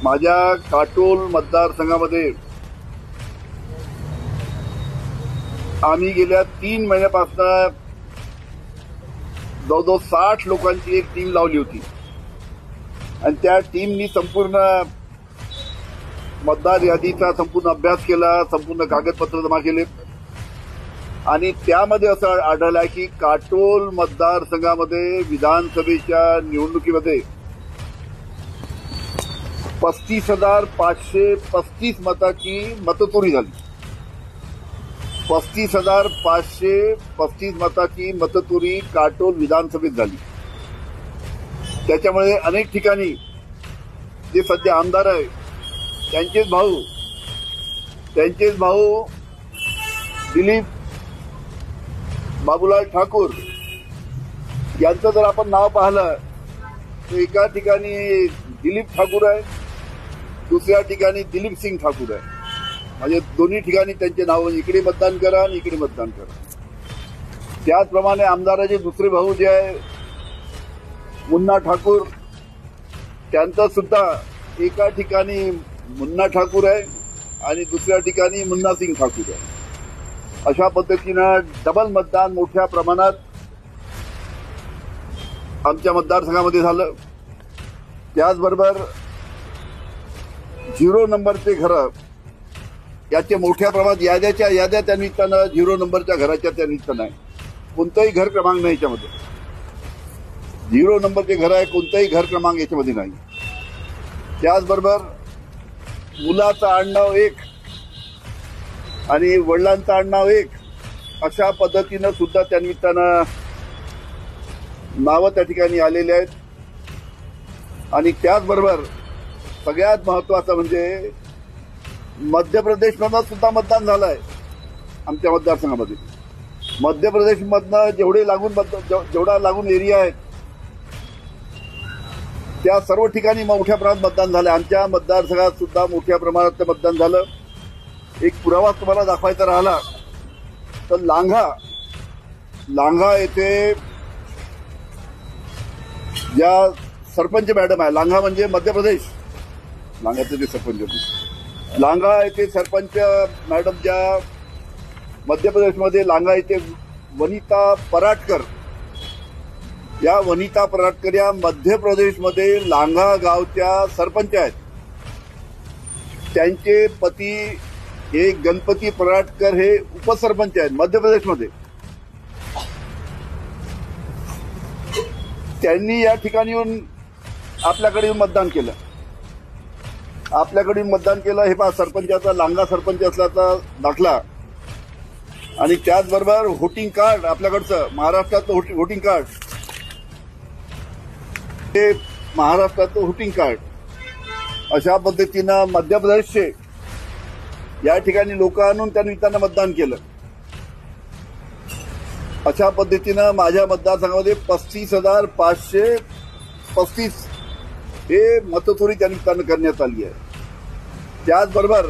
माझ्या काटोल मतदारसंघामध्ये आम्ही गेल्या 3 महिन्यापासून जवळजवळ 60 लोकांची एक टीम लावली होती आणि त्या टीमनी संपूर्ण मतदार यादीचा संपूर्ण अभ्यास केला, संपूर्ण कागदपत्र जमा केले आणि त्यामध्ये असं आढळलं आहे की काटोल मतदारसंघामध्ये विधानसभेच्या निवडणुकीमध्ये 35,535 मताची मतचोरी झाली. 35,535 मताची मतचोरी काटोल विधानसभेत झाली. त्याच्यामुळे अनेक ठिकाणी जे सध्या आमदार आहे त्यांचेच भाऊ दिलीप बाबूलाल ठाकूर यांचं जर आपण नाव पाहिलं तर एका ठिकाणी दिलीप ठाकूर आहे, दुसऱ्या ठिकाणी दिलीप सिंग ठाकूर आहे. म्हणजे दोन्ही ठिकाणी त्यांचे नाव, इकडे मतदान करा आणि इकडे मतदान करा. त्याचप्रमाणे आमदाराचे दुसरे भाऊ जे आहे मुन्ना ठाकूर, त्यांचं सुद्धा एका ठिकाणी मुन्ना ठाकूर आहे आणि दुसऱ्या ठिकाणी मुन्ना सिंग ठाकूर आहे. अशा पद्धतीनं डबल मतदान मोठ्या प्रमाणात आमच्या मतदारसंघामध्ये झालं. त्याचबरोबर 0 नंबरचे घरं याचे मोठ्या प्रमाणात याद्या त्या निमित्तानं 0 नंबरच्या घराच्या त्या निमित्तानं आहे. कोणताही घर क्रमांक नाही याच्यामध्ये. 0 नंबरचे घर आहे, कोणताही घर क्रमांक याच्यामध्ये नाही. त्याचबरोबर मुलाचं आडनाव 1 आणि वडिलांचं आडनाव 1 अशा पद्धतीनं सुद्धा त्या निमित्तानं नावं त्या ठिकाणी आलेली आहेत. आणि त्याचबरोबर सगळ्यात महत्वाचं म्हणजे मध्य प्रदेशमधनं सुद्धा मतदान झालं आहे आमच्या मतदारसंघामध्ये. मध्य प्रदेशमधनं जेवढा लागून एरिया आहेत त्या सर्व ठिकाणी मोठ्या प्रमाणात मतदान झालं. आमच्या मतदारसंघात सुद्धा मोठ्या प्रमाणात मतदान झालं. एक पुरावा तुम्हाला दाखवायचा राहिला तर लांघा येथे ज्या सरपंच मॅडम आहे, लांघा म्हणजे मध्य प्रदेश, लांघाचे जे सरपंच होते, लांघा येथे सरपंच मॅडम ज्या मध्य प्रदेशमध्ये लांघा येथे वनिता पराटकर, या वनिता पराटकर या मध्य प्रदेशमध्ये लांघा गावच्या सरपंच आहेत. त्यांचे पती हे गणपती पराटकर हे उपसरपंच आहेत मध्य प्रदेशमध्ये. त्यांनी या ठिकाणी येऊन आपल्याकडे मतदान केलं. हे पहा, सरपंचाचा लांघा सरपंच असल्याचा दाखला आणि त्याचबरोबर व्होटिंग कार्ड आपल्याकडचं महाराष्ट्राचं व्होटिंग कार्ड, हे महाराष्ट्राचं व्होटिंग कार्ड. अशा पद्धतीनं मध्य प्रदेशचे या ठिकाणी लोक आणून त्या निमित्तानं मतदान केलं. अशा पद्धतीनं माझ्या मतदारसंघामध्ये 35,535 हे मतचोरी त्या निमित्तानं करण्यात आली आहे. त्याचबरोबर